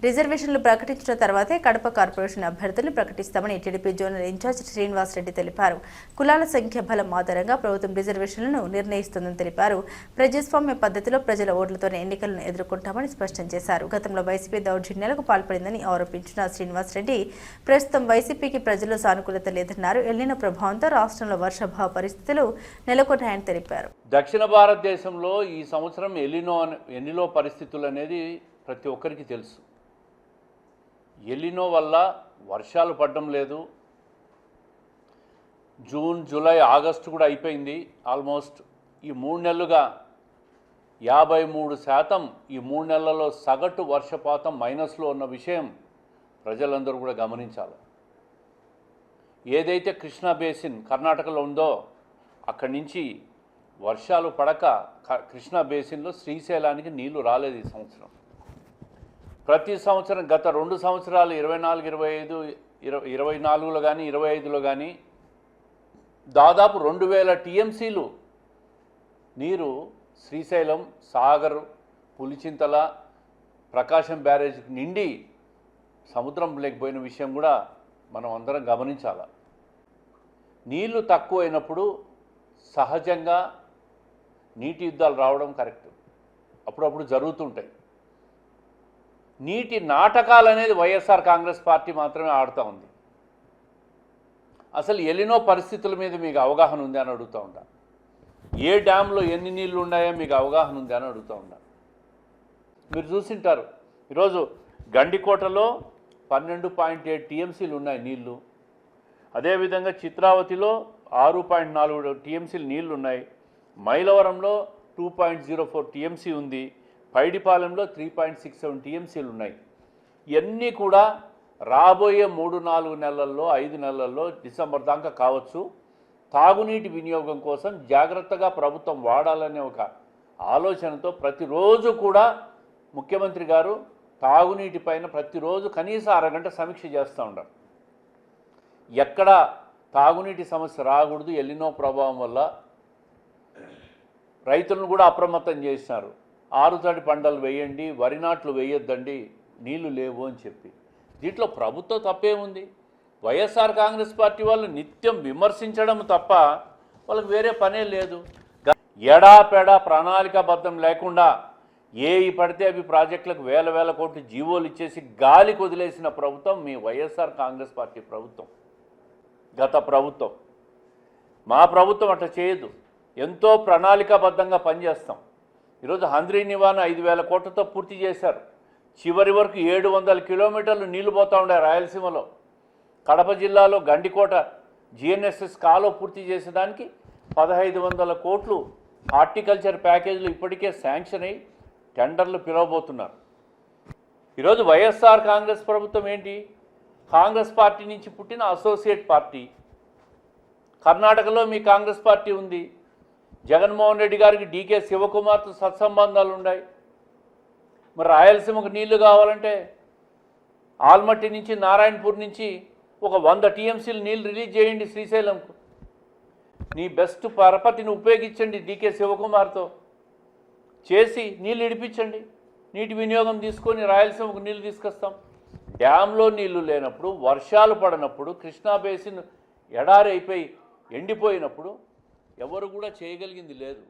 రిజర్వేషన్లు ప్రకటించిన తర్వాతే కడప కార్పొరేషన్ అభ్యర్థులను ప్రకటిస్తామని TDP zonal incharge Srinivas Reddy తెలిపారు. కులాల సంఖ్య బలం ఆధారంగా ప్రభుత్వం రిజర్వేషన్లను నిర్ణయిస్తుందని తెలిపారు. ప్రజాస్వామ్య పద్ధతిలో ప్రజల ఓట్లతోనే ఎన్నికలను ఎదుర్కొంటామని స్పష్టం చేశారు. గతంలో వైసీపీ దౌర్జన్యాలకు పాల్పడిందని ఆరోపించిన శ్రీనివాస్ రెడ్డి ప్రస్తుతం వైసీపీకి ప్రజల్లో సానుకూలత లేదన్నారు. ఎల్నినో ప్రభావంతో రాష్ట్రంలో వర్షాభావ పరిస్థితులు నెలకొన్నాయని తెలిపారు. దక్షిణ భారతదేశంలో ఈ సంవత్సరం ఎల్నినో పరిస్థితులు అనేది ప్రతి ఒక్కరికి తెలుసు. ఎల్నినో వల్ల వర్షాలు పడడం లేదు. జూన్, జూలై, ఆగస్టు కూడా అయిపోయింది. ఆల్మోస్ట్ ఈ 3 నెలలుగా 53% ఈ 3 నెలలలో సగటు వర్షపాతం మైనస్లో ఉన్న విషయం ప్రజలందరూ కూడా గమనించాలి. ఏదైతే కృష్ణా బేసిన్ కర్ణాటకలో ఉందో అక్కడి నుంచి వర్షాలు పడక కృష్ణా బేసిన్లో శ్రీశైలానికి నీళ్లు రాలేదు ఈ సంవత్సరం. ప్రతి సంవత్సరం గత 2 సంవత్సరాలు 24, 25, 24లో కానీ 25లో కానీ దాదాపు 2000 టీఎంసీలు నీరు శ్రీశైలం, సాగర్, పులిచింతల, ప్రకాశం బ్యారేజ్ నిండి సముద్రం లేకపోయిన విషయం కూడా మనం అందరం గమనించాలి. నీళ్లు తక్కువైనప్పుడు సహజంగా నీటి యుద్ధాలు రావడం కరెక్ట్, అప్పుడప్పుడు జరుగుతుంటాయి. నీటి నాటకాలు అనేది వైఎస్ఆర్ కాంగ్రెస్ పార్టీ మాత్రమే ఆడుతూ ఉంది. అసలు ఎల్నినో పరిస్థితుల మీద మీకు అవగాహన ఉంది అని అడుగుతూ ఉంటా. ఏ డ్యాంలో ఎన్ని నీళ్లు ఉన్నాయో మీకు అవగాహన ఉంది అని అడుగుతూ ఉంటా. మీరు చూసింటారు, ఈరోజు గండికోటలో 12.7 టీఎంసీలు ఉన్నాయి నీళ్లు. అదేవిధంగా చిత్రావతిలో 6.4 టీఎంసీలు నీళ్లు ఉన్నాయి. మైలవరంలో 2.04 టీఎంసీ ఉంది. పైడిపాలెంలో 3.67 టీఎంసీలు ఉన్నాయి. ఇవన్నీ కూడా రాబోయే 3-4 నెలల్లో 5 నెలల్లో డిసెంబర్ దాకా కావచ్చు తాగునీటి వినియోగం కోసం జాగ్రత్తగా ప్రభుత్వం వాడాలనే ఒక ఆలోచనతో ప్రతిరోజు కూడా ముఖ్యమంత్రి గారు తాగునీటి పైన ప్రతిరోజు కనీసం అరగంట సమీక్ష చేస్తూ ఉంటారు. ఎక్కడ తాగునీటి సమస్య రాకూడదు. ఎల్నినో ప్రభావం వల్ల రైతులను కూడా అప్రమత్తం చేసినారు. ఆరుతడి పంటలు వేయండి, వరి నాట్లు వేయొద్దండి, నీళ్లు లేవు అని చెప్పి. దీంట్లో ప్రభుత్వం తప్పేముంది? వైఎస్ఆర్ కాంగ్రెస్ పార్టీ వాళ్ళు నిత్యం విమర్శించడం తప్ప వాళ్ళకి వేరే పనే లేదు. ఎడాపెడా ప్రణాళికాబద్ధం లేకుండా ఏవి పడితే అవి ప్రాజెక్టులకు వేల కోట్లు జీవోలు ఇచ్చేసి గాలికి వదిలేసిన ప్రభుత్వం మీ వైఎస్ఆర్ కాంగ్రెస్ పార్టీ ప్రభుత్వం, గత ప్రభుత్వం. మా ప్రభుత్వం అట్లా చేయదు. ఎంతో ప్రణాళికాబద్ధంగా పనిచేస్తాం. ఈరోజు హంద్రీ నివాను 5,000 కోట్లతో పూర్తి చేశారు. చివరి వరకు 700 కిలోమీటర్లు నీళ్లు పోతూ ఉండే రాయలసీమలో. కడప జిల్లాలో గండికోట జిఎన్ఎస్ఎస్ కాలో పూర్తి చేసేదానికి 1,500 కోట్లు హార్టికల్చర్ ప్యాకేజీలు ఇప్పటికే శాంక్షన్ అయ్యి టెండర్లు పిలవబోతున్నారు. ఈరోజు వైఎస్ఆర్ కాంగ్రెస్ ప్రభుత్వం ఏంటి? కాంగ్రెస్ పార్టీ నుంచి పుట్టిన అసోసియేట్ పార్టీ. కర్ణాటకలో మీ కాంగ్రెస్ పార్టీ ఉంది. జగన్మోహన్ రెడ్డి గారికి డీకే శివకుమార్తో సత్సంబంధాలు ఉన్నాయి. మరి రాయలసీమకు నీళ్లు కావాలంటే ఆల్మట్టి నుంచి, నారాయణపూర్ నుంచి ఒక 100 టీఎంసీలు నీళ్ళు రిలీజ్ చేయండి శ్రీశైలంకు. నీ బెస్ట్ పరపతిని ఉపయోగించండి డీకే శివకుమార్తో చేసి నీళ్ళు ఇడిపించండి. నీటి వినియోగం తీసుకొని రాయలసీమకు నీళ్ళు తీసుకొస్తాం. డ్యాంలో నీళ్లు లేనప్పుడు, వర్షాలు పడినప్పుడు, కృష్ణా బేసిన్ ఎడారి అయిపోయి ఎండిపోయినప్పుడు ఎవరు కూడా చేయగలిగింది లేదు.